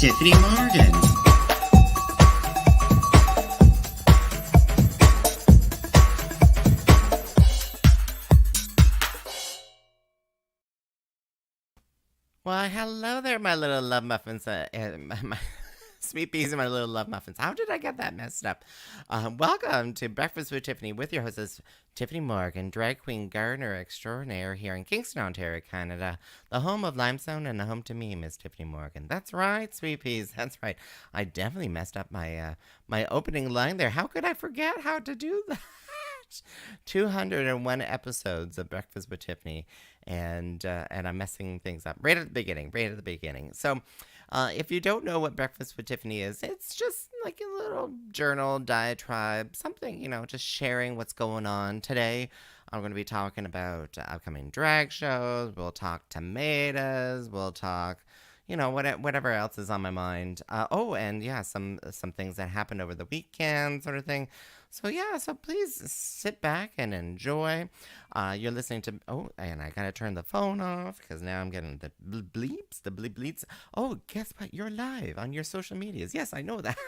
Tyffanie Morgan. Well, hello there, my little love muffins, my sweet peas and my little love muffins. How did I get that messed up? Welcome to Breakfast with Tyffanie with your hostess, Tyffanie Morgan, drag queen gardener extraordinaire here in Kingston, Ontario, Canada, the home of limestone and the home to me, Miss Tyffanie Morgan. That's right, sweet peas. That's right. I definitely messed up my opening line there. How could I forget how to do that? 201 episodes of Breakfast with Tyffanie, and I'm messing things up right at the beginning. So, if you don't know what Breakfast with Tyffanie is, it's just like a little journal diatribe, something, just sharing what's going on. Today, I'm going to be talking about upcoming drag shows. We'll talk tomatoes. We'll talk, whatever else is on my mind. And yeah, some things that happened over the weekend, sort of thing. So yeah, so please sit back and enjoy. You're listening to, and I gotta turn the phone off because now I'm getting the bleeps. Oh, guess what? You're live on your social medias. Yes, I know that.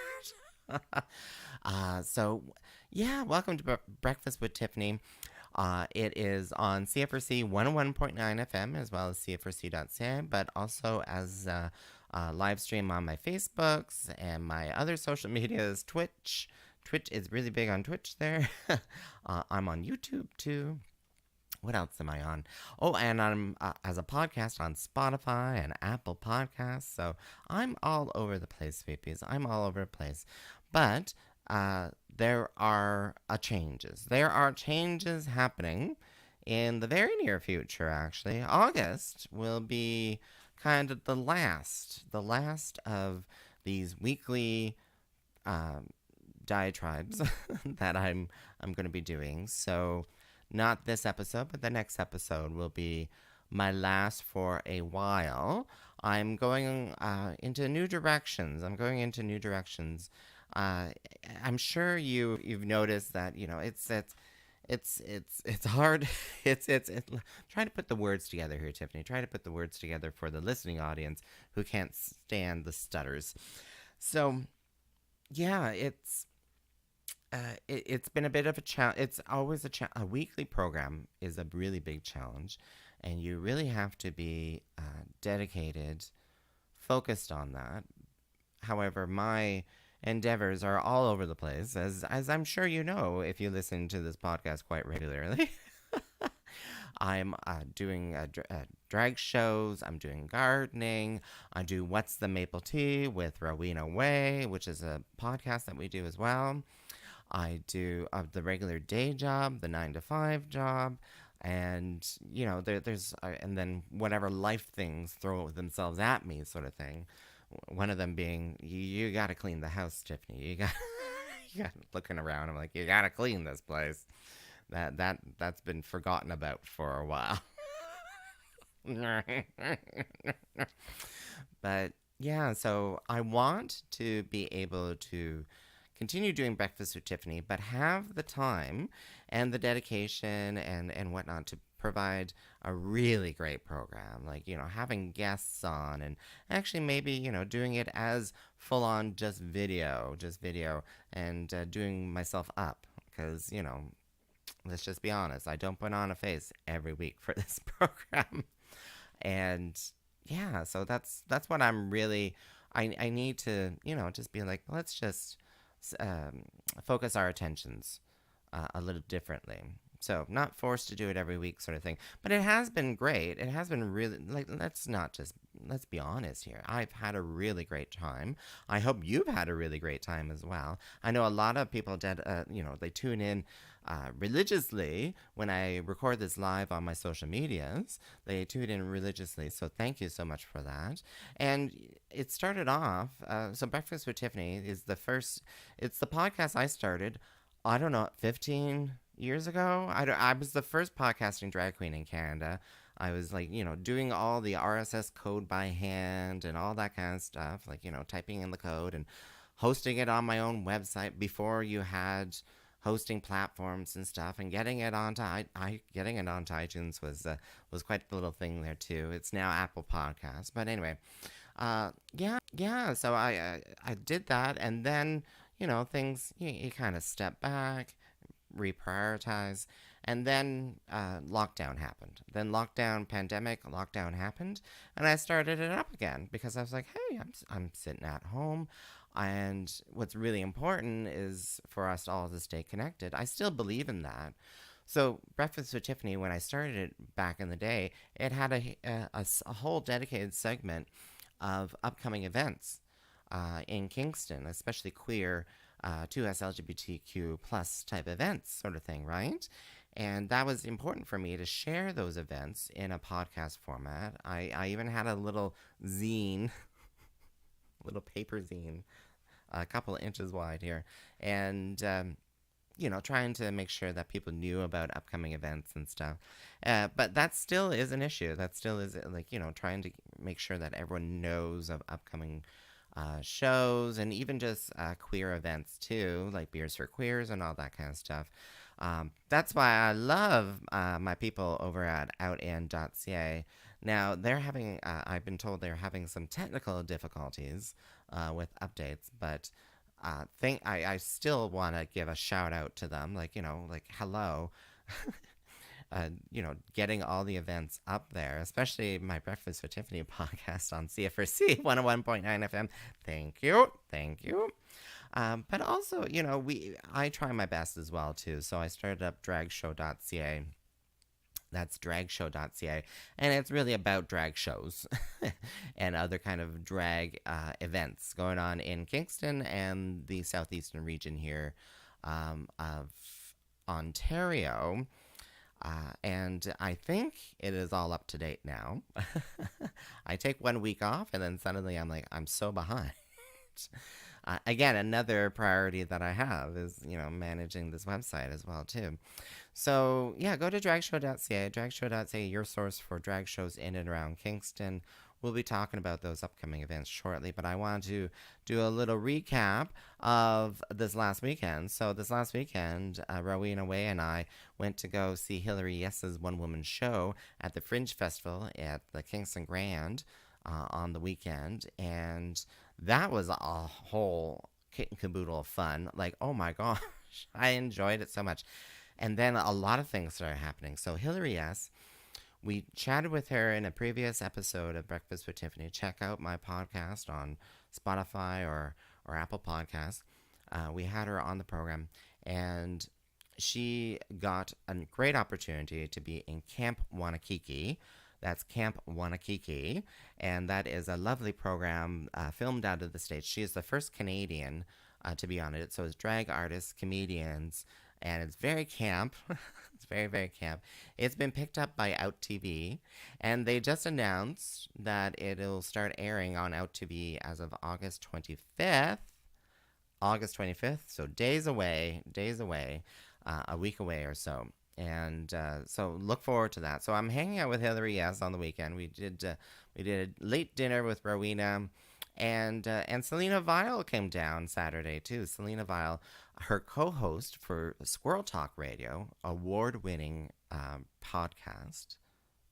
So yeah, welcome to Breakfast with Tyffanie. It is on CFRC 101.9 FM as well as CFRC.ca, but also as a live stream on my Facebooks and my other social medias, Twitch. Twitch is really big on Twitch there. I'm on YouTube too. What else am I on? Oh, and I'm as a podcast on Spotify and Apple Podcasts. So I'm all over the place, sweepies. I'm all over the place. But there are changes. There are changes happening in the very near future, actually. August will be kind of the last of these weekly diatribes that I'm going to be doing. So not this episode, but the next episode will be my last for a while. I'm going into new directions. I'm sure you've noticed that, it's hard. It's trying to put the words together here, Tyffanie. Try to put the words together for the listening audience who can't stand the stutters. So yeah, it's been a bit of a challenge. It's always a weekly program is a really big challenge, and you really have to be dedicated, focused on that. However, my endeavors are all over the place, as I'm sure you know if you listen to this podcast quite regularly. I'm doing drag shows. I'm doing gardening. I do What's the Maple Tea with Rowena Way, which is a podcast that we do as well. I do the regular day job, the 9 to 5 job, and there's and then whatever life things throw themselves at me, sort of thing. One of them being you got to clean the house, Tyffanie. You got looking around. I'm like, you got to clean this place. That's been forgotten about for a while. But yeah, so I want to be able to continue doing Breakfast with Tyffanie, but have the time and the dedication and whatnot to provide a really great program, like, having guests on and actually maybe, doing it as full on just video and doing myself up because, let's just be honest, I don't put on a face every week for this program. And yeah, so that's what I'm really, I need to, just be like, let's just focus our attentions a little differently. So not forced to do it every week, sort of thing. But it has been great. It has been really, like, let's be honest here. I've had a really great time. I hope you've had a really great time as well. I know a lot of people they tune in religiously when I record this live on my social medias. They tune in religiously, so thank you so much for that. And it started off, so Breakfast with Tyffanie is it's the podcast I started, I don't know, 15 years ago. I was the first podcasting drag queen in Canada. I was like, doing all the RSS code by hand and all that kind of stuff, like, typing in the code and hosting it on my own website before you had hosting platforms and stuff, and getting it onto iTunes was quite the little thing there too. It's now Apple Podcasts, but anyway, Yeah. So I did that, and then things you kind of step back, reprioritize, and then lockdown happened. Then lockdown happened, and I started it up again because I was like, hey, I'm sitting at home. And what's really important is for us all to stay connected. I still believe in that. So Breakfast with Tiffany, when I started it back in the day, it had a whole dedicated segment of upcoming events in Kingston, especially queer, 2S LGBTQ plus type events, sort of thing, right? And that was important for me to share those events in a podcast format. I even had a little zine, little paper zine, a couple of inches wide here, and trying to make sure that people knew about upcoming events and stuff. But that still is an issue. That still is like, trying to make sure that everyone knows of upcoming shows and even just queer events too, like Beers for Queers and all that kind of stuff. That's why I love my people over at outin.ca. Now, I've been told they're having some technical difficulties with updates, but I still want to give a shout out to them, like hello, getting all the events up there, especially my Breakfast with Tiffany podcast on CFRC 101.9 FM. Thank you. But also, I try my best as well too. So I started up dragshow.ca. That's dragshow.ca, and it's really about drag shows and other kind of drag events going on in Kingston and the southeastern region here of Ontario. And I think it is all up to date now. I take 1 week off, and then suddenly I'm like, I'm so behind. Again, another priority that I have is, managing this website as well, too. So, yeah, go to dragshow.ca. Dragshow.ca, your source for drag shows in and around Kingston. We'll be talking about those upcoming events shortly, but I want to do a little recap of this last weekend. So, this last weekend, Rowena Way and I went to go see Hillary Yes's one-woman show at the Fringe Festival at the Kingston Grand on the weekend, and that was a whole kit and caboodle of fun. Like, oh my gosh, I enjoyed it so much. And then a lot of things started happening. So Hillary S., we chatted with her in a previous episode of Breakfast with Tiffany. Check out my podcast on Spotify or Apple Podcasts. We had her on the program, and she got a great opportunity to be in Camp Wanakiki. That's Camp Wanakiki, and that is a lovely program filmed out of the States. She is the first Canadian to be on it. So it's drag artists, comedians, and it's very camp. It's very, very camp. It's been picked up by Out TV, and they just announced that it'll start airing on Out TV as of August 25th. August 25th, so days away, a week away or so. And so look forward to that. So I'm hanging out with Hillary S on the weekend. We did a late dinner with Rowena, and Selena Vile came down Saturday too. Selena Vile, her co-host for Squirrel Talk Radio, award-winning podcast,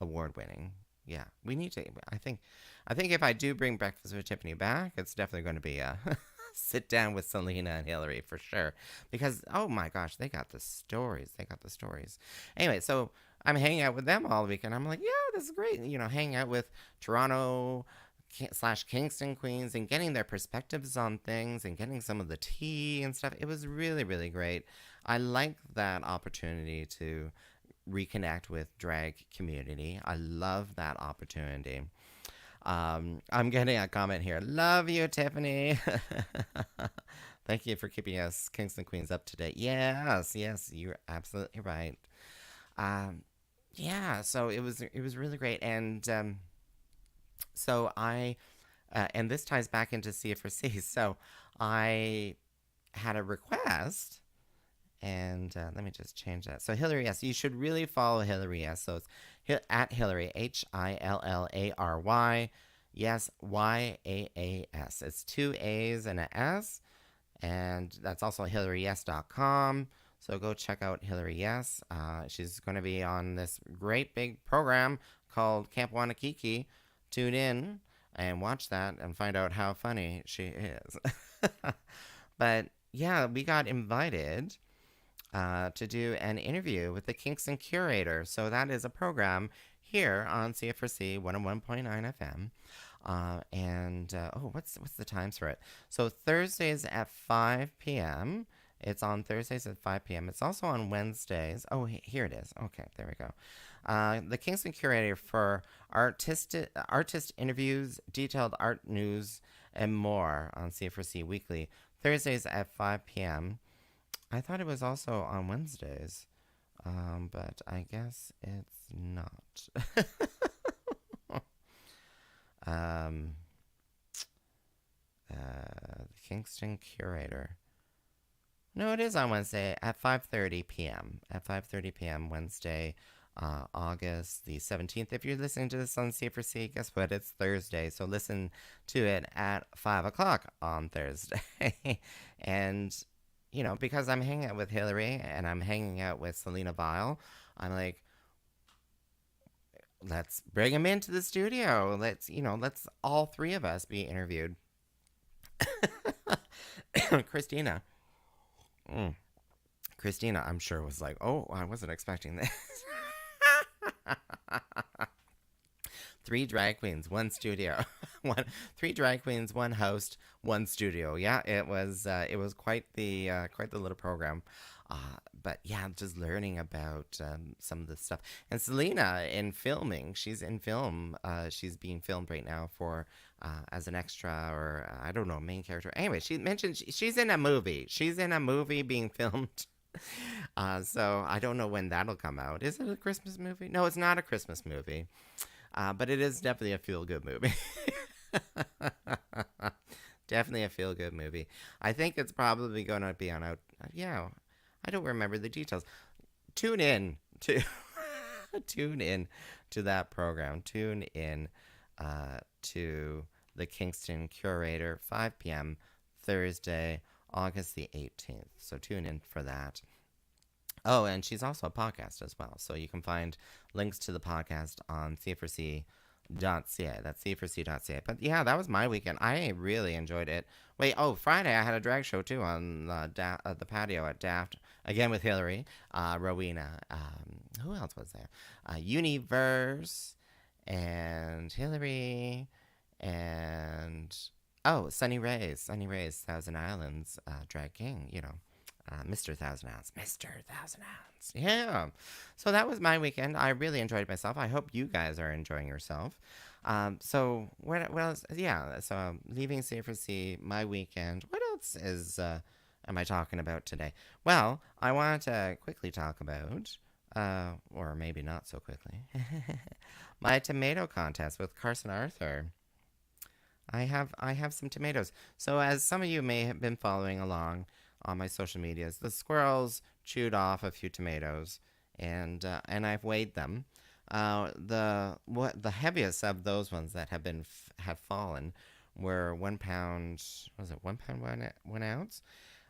award-winning. Yeah, we need to. I think if I do bring Breakfast with Tiffany back, it's definitely going to be a sit down with Selena and Hillary for sure. Because, oh my gosh, they got the stories. Anyway, so I'm hanging out with them all weekend. I'm like, yeah, this is great. Hanging out with Toronto / Kingston queens and getting their perspectives on things and getting some of the tea and stuff. It was really, really great. I like that opportunity to reconnect with drag community. I love that opportunity. I'm getting a comment here. Love you, Tyffanie. Thank you for keeping us Kingston Queens up to date. Yes, you're absolutely right. Yeah, so it was really great, and so I, and this ties back into CFRC. So I had a request. And let me just change that. So Hillary S., you should really follow Hillary S. So it's at Hillary, HILLARY. Yes, YAAS. It's 2 A's and an S. And that's also HillaryYes.com. So go check out Hillary Yes. She's going to be on this great big program called Camp Wanakiki. Tune in. and watch that and find out how funny she is. But yeah, we got invited to do an interview with the Kingston Curator. So that is a program here on CFRC 101.9 FM. What's the times for it? So Thursdays at 5 p.m. It's on Thursdays at 5 p.m. It's also on Wednesdays. Oh, here it is. Okay, there we go. The Kingston Curator for artist interviews, detailed art news, and more on CFRC Weekly. Thursdays at 5 p.m. I thought it was also on Wednesdays, but I guess it's not. The Kingston Curator. No, it is on Wednesday at 5:30 p.m. At 5:30 p.m. Wednesday, August the 17th. If you're listening to this on CFRC, guess what? It's Thursday, so listen to it at 5 o'clock on Thursday. And, you know, because I'm hanging out with Hillary and I'm hanging out with Selena Vile, I'm like, let's bring him into the studio. Let's all three of us be interviewed. Christina. Christina, I'm sure, was like, oh, I wasn't expecting this. 3 drag queens, 1 studio. 3 drag queens, 1 host, 1 studio. Yeah, it was quite the little program. But yeah, just learning about some of the stuff. And Selena in filming, she's in film. She's being filmed right now for as an extra or I don't know, main character. Anyway, she mentioned she's in a movie. She's in a movie being filmed. So I don't know when that'll come out. Is it a Christmas movie? No, it's not a Christmas movie. But it is definitely a feel-good movie. Definitely a feel-good movie. I think it's probably going to be on out. Yeah, I don't remember the details. Tune in to that program. Tune in to the Kingston Curator, 5 p.m. Thursday, August the 18th. So tune in for that. Oh, and she's also a podcast as well. So you can find links to the podcast on CFRC.ca. That's CFRC.ca. But yeah, that was my weekend. I really enjoyed it. Wait, Friday I had a drag show too on the patio at Daft. Again with Hillary, Rowena. Who else was there? Universe and Hillary and Sunny Rays, Thousand Islands, drag king, Mr. Thousand Ounce. Yeah. So that was my weekend. I really enjoyed myself. I hope you guys are enjoying yourself. So what else? Yeah. So leaving CFRC, my weekend. What else am I talking about today? Well, I want to quickly talk about, or maybe not so quickly, my tomato contest with Carson Arthur. I have some tomatoes. So as some of you may have been following along on my social medias, the squirrels chewed off a few tomatoes, and I've weighed them. The heaviest of those ones that have fallen were 1 pound. Was it 1 pound 1 ounce?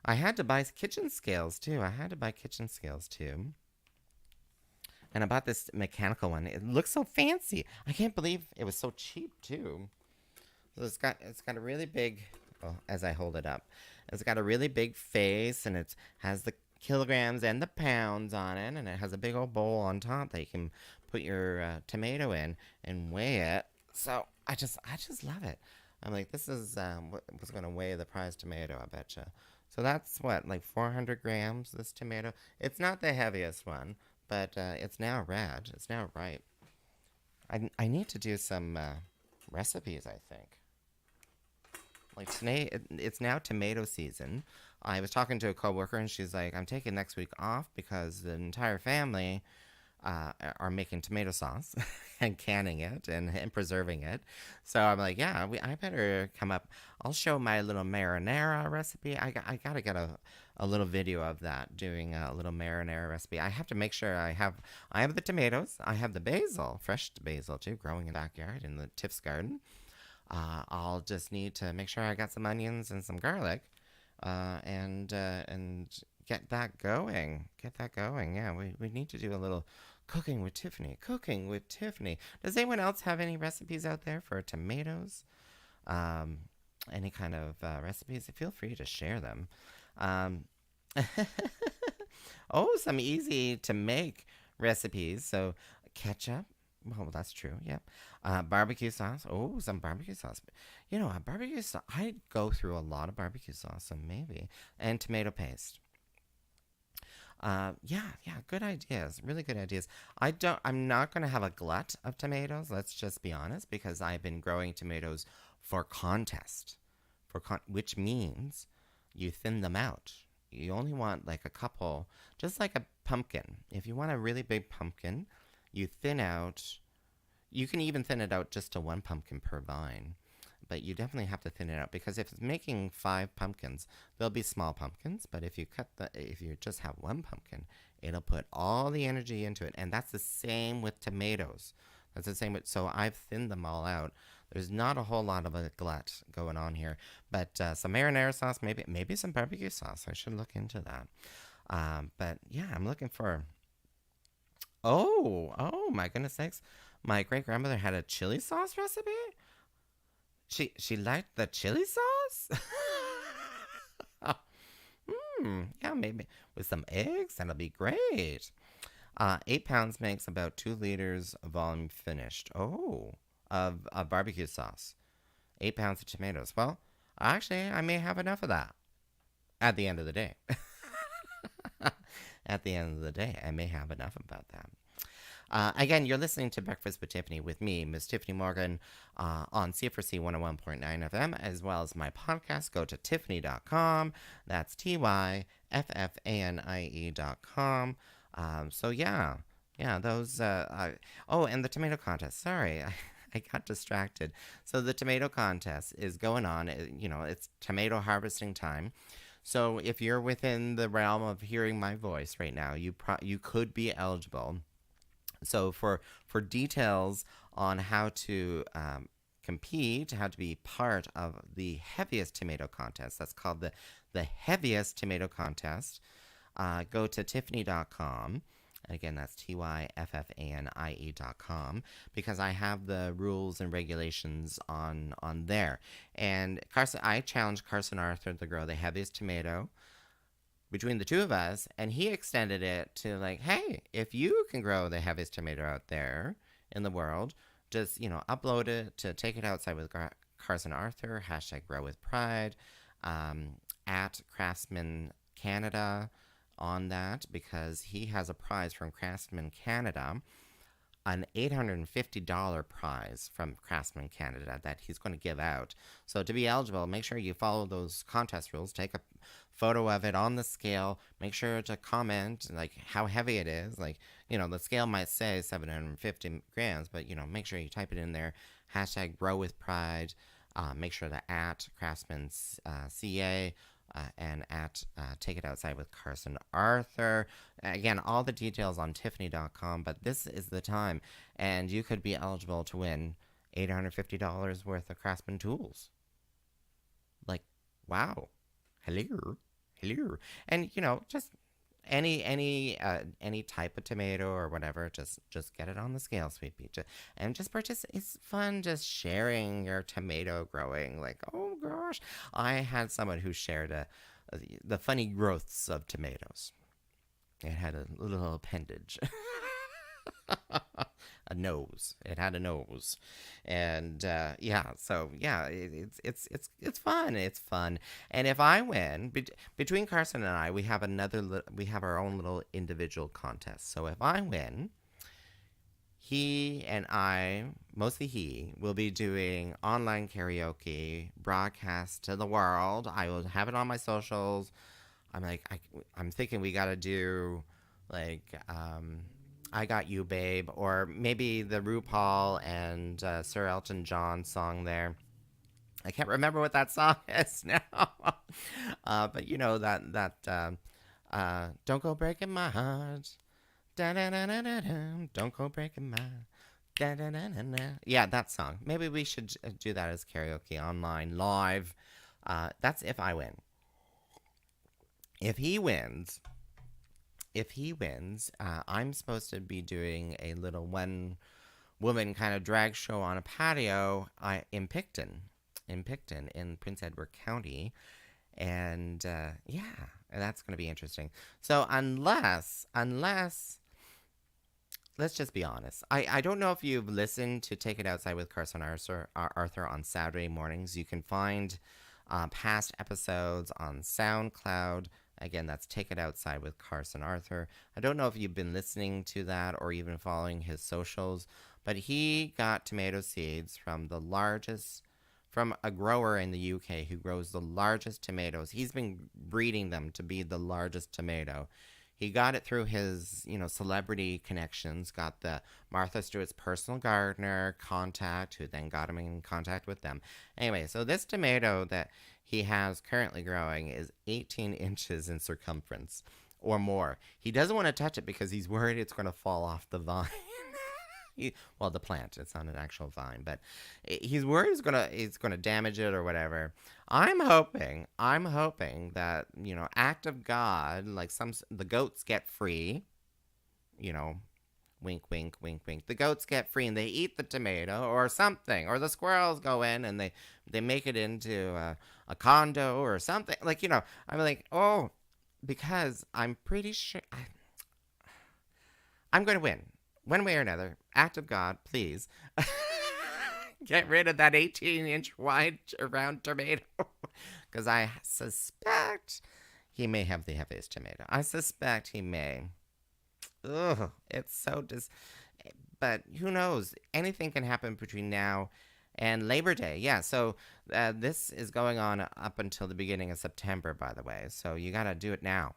I had to buy kitchen scales too. And I bought this mechanical one. It looks so fancy. I can't believe it was so cheap too. So it's got a really big. Well, as I hold it up, it's got a really big face, and it has the kilograms and the pounds on it, and it has a big old bowl on top that you can put your tomato in and weigh it. So I just love it. I'm like, this is what's going to weigh the prize tomato, I betcha. So that's what, like 400 grams, this tomato. It's not the heaviest one, but it's now red. It's now ripe. I need to do some recipes, I think. Like today, it's now tomato season. I was talking to a coworker, and she's like, I'm taking next week off because the entire family are making tomato sauce and canning it and preserving it. So I'm like, yeah, I better come up. I'll show my little marinara recipe. I got to get a little video of that, doing a little marinara recipe. I have to make sure I have the tomatoes. I have the basil, fresh basil too, growing in the backyard in the Tiff's garden. I'll just need to make sure I got some onions and some garlic, and get that going. Get that going. Yeah, we need to do a little cooking with Tyffanie. Cooking with Tyffanie. Does anyone else have any recipes out there for tomatoes? Um, any kind of recipes? Feel free to share them. Um, oh, some easy to make recipes. So ketchup. Well, that's true. Yeah. Barbecue sauce. Oh, some barbecue sauce. You know, a barbecue sauce. I go through a lot of barbecue sauce, so maybe. And tomato paste. Yeah, good ideas. Really good ideas. I'm not gonna have a glut of tomatoes. Let's just be honest, because I've been growing tomatoes for contest, which means you thin them out. You only want like a couple, just like a pumpkin. If you want a really big pumpkin, you thin out. You can even thin it out just to one pumpkin per vine, but you definitely have to thin it out because if it's making 5 pumpkins, they'll be small pumpkins. But if you just have one pumpkin, it'll put all the energy into it, and that's the same with tomatoes. That's the same with. So I've thinned them all out. There's not a whole lot of a glut going on here, but some marinara sauce, maybe some barbecue sauce. I should look into that. But yeah, I'm looking for. Oh my goodness sakes! My great grandmother had a chili sauce recipe. She liked the chili sauce. Yeah, maybe with some eggs, that'll be great. 8 pounds makes about 2 liters of volume finished. Oh, of barbecue sauce. 8 pounds of tomatoes. Well, actually, I may have enough of that at the end of the day. At the end of the day, I may have enough about that. Again, you're listening to Breakfast with Tyffanie with me, Miss Tyffanie Morgan, on CFRC 101.9 FM, as well as my podcast. Go to Tyffanie.com. That's TYFFANIE.com. So, yeah, those. Oh, and the tomato contest. Sorry, I got distracted. So, the tomato contest is going on. It's tomato harvesting time. So, if you're within the realm of hearing my voice right now, you could be eligible. So for details on how to compete, how to be part of the heaviest tomato contest, that's called the heaviest tomato contest, go to Tyffanie.com. And again, that's TYFFANIE.com, because I have the rules and regulations on there. And I challenged Carson Arthur to grow the heaviest tomato between the two of us, and he extended it to like, hey, if you can grow the heaviest tomato out there in the world, just upload it to Take It Outside with Carson Arthur, #Grow with Pride, at Craftsman Canada on that, because he has a prize from Craftsman Canada, an $850 prize from Craftsman Canada that he's going to give out. So to be eligible, make sure you follow those contest rules. Take a photo of it on the scale. Make sure to comment like how heavy it is. Like, the scale might say 750 grams, but make sure you type it in there. #Grow with Pride. Make sure to at Craftsman CA. And at Take It Outside with Carson Arthur. Again, all the details on Tyffanie.com, but this is the time, and you could be eligible to win $850 worth of Craftsman tools. Like, wow. Hello. And, just any type of tomato or whatever, just get it on the scale, sweet pea, and just purchase. It's fun just sharing your tomato growing. Like, oh gosh, I had someone who shared the funny growths of tomatoes. It had a little appendage. A nose. It had a nose, and it's fun. It's fun, and if I win, between Carson and I, we have our own little individual contest. So if I win, he and I, mostly he, will be doing online karaoke broadcast to the world. I will have it on my socials. I'm thinking we got to do like I Got You, Babe, or maybe the RuPaul and Sir Elton John song there. I can't remember what that song is now. But that Don't Go Breaking My Heart. Da-da-da-da-da-da. Don't Go Breaking My Da-da-da-da-da. Yeah, that song. Maybe we should do that as karaoke online, live. That's if I win. If he wins, I'm supposed to be doing a little one woman kind of drag show on a patio in Picton in Prince Edward County. And yeah, that's going to be interesting. So unless let's just be honest. I don't know if you've listened to Take It Outside with Carson Arthur on Saturday mornings. You can find past episodes on SoundCloud. Again, that's Take It Outside with Carson Arthur. I don't know if you've been listening to that or even following his socials, but he got tomato seeds from a grower in the UK who grows the largest tomatoes. He's been breeding them to be the largest tomato. He got it through his, celebrity connections, got the Martha Stewart's personal gardener contact, who then got him in contact with them. Anyway, so this tomato that he has currently growing is 18 inches in circumference or more. He doesn't want to touch it because he's worried it's going to fall off the vine. Well, the plant. It's not an actual vine, but he's worried it's gonna damage it or whatever. I'm hoping that act of God, like the goats get free. Wink, wink, wink, wink. The goats get free and they eat the tomato or something, or the squirrels go in and they make it into a condo or something. I'm like, oh, because I'm pretty sure I'm going to win. One way or another, act of God, please. Get rid of that 18-inch wide round tomato. Because I suspect he may have the heaviest tomato. I suspect he may. Ugh, it's so but who knows? Anything can happen between now and Labor Day. Yeah, so this is going on up until the beginning of September, by the way. So you got to do it now.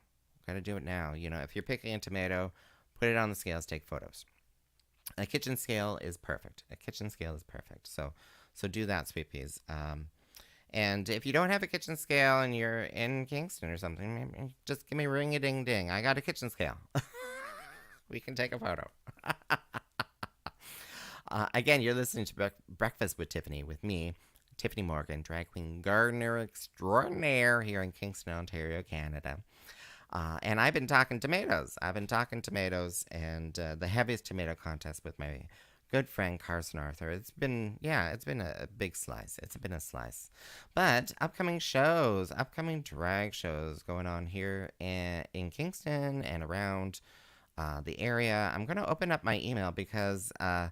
If you're picking a tomato, put it on the scales, take photos. A kitchen scale is perfect. So do that, sweet peas. And if you don't have a kitchen scale and you're in Kingston or something, maybe just give me ring-a-ding-ding. I got a kitchen scale. We can take a photo. Again, you're listening to Breakfast with Tyffanie with me, Tyffanie Morgan, drag queen gardener extraordinaire here in Kingston, Ontario, Canada. And I've been talking tomatoes. And the heaviest tomato contest with my good friend Carson Arthur. It's been a big slice. It's been a slice. But upcoming drag shows going on here in Kingston and around the area. I'm going to open up my email because I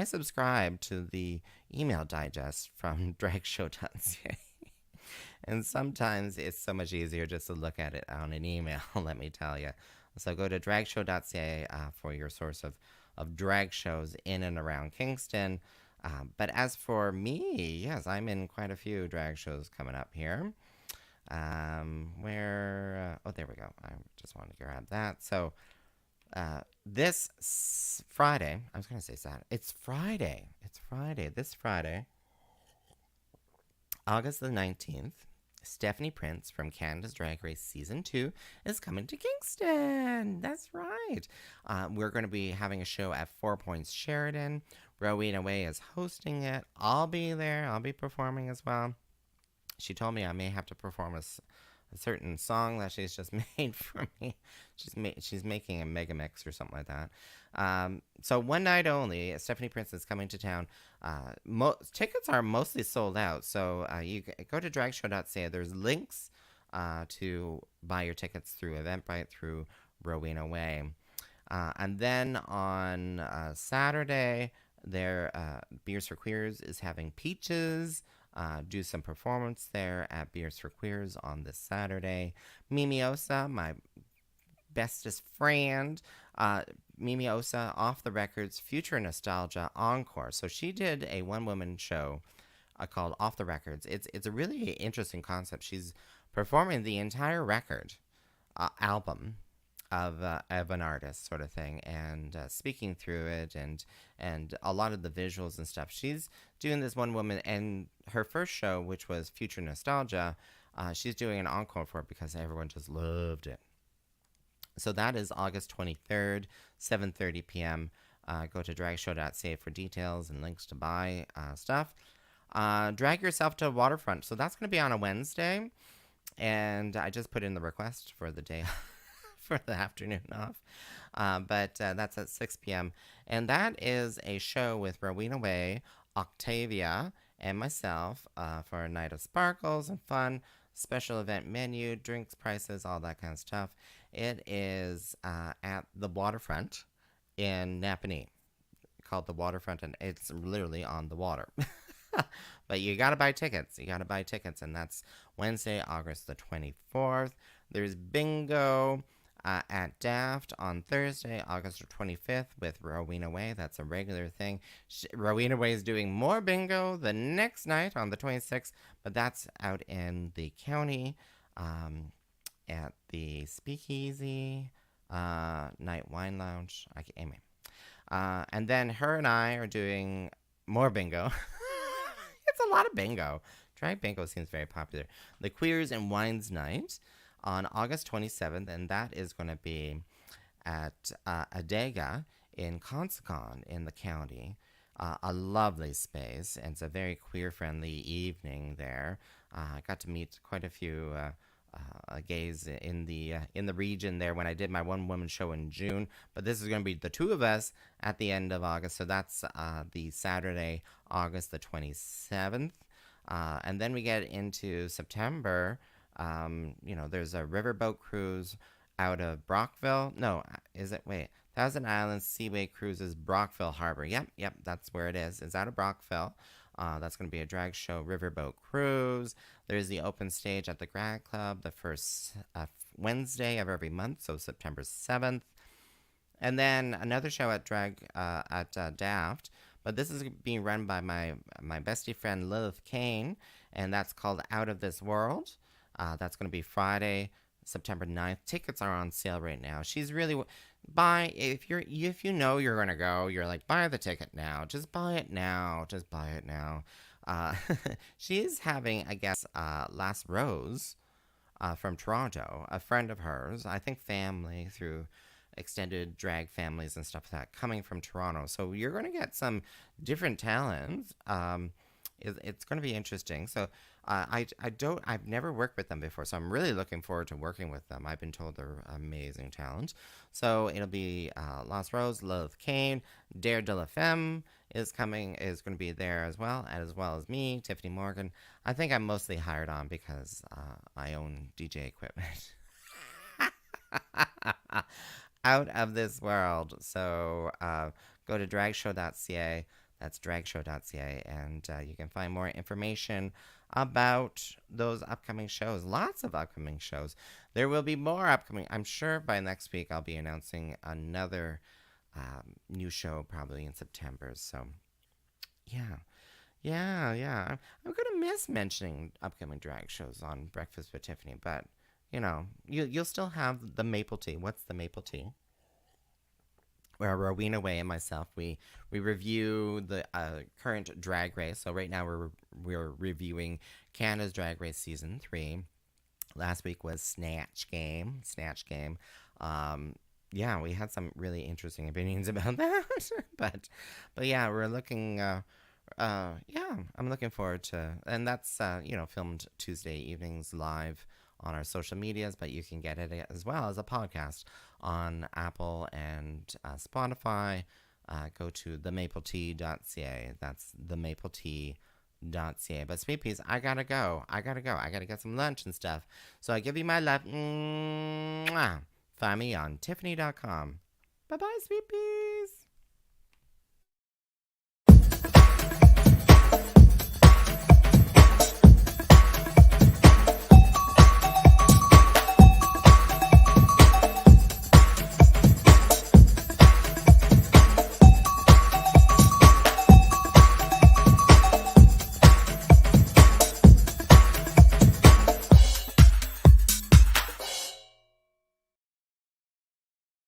subscribe to the email digest from dragshow.ca. And sometimes it's so much easier just to look at it on an email, let me tell you. So go to dragshow.ca for your source of drag shows in and around Kingston. But as for me, yes, I'm in quite a few drag shows coming up here. There we go. I just wanted to grab that. So this Friday, I was going to say Saturday. It's Friday. This Friday, August the 19th. Stephanie Prince from Canada's Drag Race Season 2 is coming to Kingston. That's right. We're going to be having a show at 4 Points Sheridan. Rowena Way is hosting it. I'll be there. I'll be performing as well. She told me I may have to perform a certain song that she's just made for me. She's making a mega mix or something like that. So one night only, Stephanie Prince is coming to town. Tickets are mostly sold out, so you go to dragshow.ca. There's links to buy your tickets through Eventbrite, through Rowena Way. And then on Saturday, Beers for Queers is having Peaches do some performance there at Beers for Queers on this Saturday. Mimi Osa, my bestest friend, Mimi Osa, Off the Records Future Nostalgia Encore. So she did a one-woman show called Off the Records. It's a really interesting concept. She's performing the entire record album of an artist, sort of thing, and speaking through it, and a lot of the visuals and stuff. She's doing this one woman, and her first show, which was Future Nostalgia, she's doing an encore for it because everyone just loved it. So that is August 23rd, 7:30 p.m. Go to dragshow.ca for details and links to buy stuff. Drag yourself to a waterfront. So that's going to be on a Wednesday. And I just put in the request for the day for the afternoon off. But that's at 6 p.m. And that is a show with Rowena Way, Octavia, and myself for a night of sparkles and fun, special event menu, drinks, prices, all that kind of stuff. It is at the waterfront in Napanee, called the Waterfront, and it's literally on the water. But you gotta buy tickets. You gotta buy tickets, and that's Wednesday, August the 24th. There's bingo at Daft on Thursday, August 25th with Rowena Way. That's a regular thing. Rowena Way is doing more bingo the next night on the 26th, but that's out in the county at the Speakeasy Night Wine Lounge. Anyway. And then her and I are doing more bingo. It's a lot of bingo. Drag bingo seems very popular. The Queers and Wines Night on August 27th, and that is going to be at Adega in Consacon in the county. A lovely space, and it's a very queer-friendly evening there. I got to meet quite a few gays in the region there when I did my one-woman show in June. But this is going to be the two of us at the end of August, so that's the Saturday, August the 27th. And then we get into September. There's a riverboat cruise out of Brockville. No, is it? Wait. Thousand Islands Seaway Cruises, Brockville Harbor. Yep, that's where it is. It's out of Brockville. That's going to be a drag show riverboat cruise. There's the open stage at the Grad Club the first Wednesday of every month, so September 7th. And then another show at Daft, but this is being run by my bestie friend Lilith Kane, and that's called Out of This World. That's going to be Friday, September 9th. Tickets are on sale right now. She's really if you know you're gonna go, you're like, buy the ticket now. Just buy it now. She's having, I guess, Last Rose from Toronto, a friend of hers, I think family through extended drag families and stuff like that, coming from Toronto. So you're gonna get some different talents. It's going to be interesting. So I've never worked with them before, so I'm really looking forward to working with them. I've been told they're amazing talent. So it'll be Lost Rose, Lilith Kane, Dare de la Femme is going to be there as well as me, Tyffanie Morgan. I think I'm mostly hired on because I own DJ equipment. Out of this world. So go to dragshow.ca. That's dragshow.ca, and you can find more information about those upcoming shows. Lots of upcoming shows. There will be more upcoming. I'm sure by next week I'll be announcing another new show probably in September. So, yeah. I'm going to miss mentioning upcoming drag shows on Breakfast with Tyffanie, but, you'll still have the maple tea. What's the maple tea? Where Rowena Way and myself, we review the current Drag Race. So right now we're reviewing Canada's Drag Race Season 3. Last week was Snatch Game. We had some really interesting opinions about that. but yeah, we're looking. I'm looking forward to, and that's filmed Tuesday evenings live on our social medias, but you can get it as well as a podcast on Apple and Spotify. Go to themapletea.ca. That's themapletea.ca. But Sweet Peas, I gotta go. I gotta get some lunch and stuff. So I give you my love. Mwah. Find me on Tyffanie.com. Bye-bye, Sweet Peas.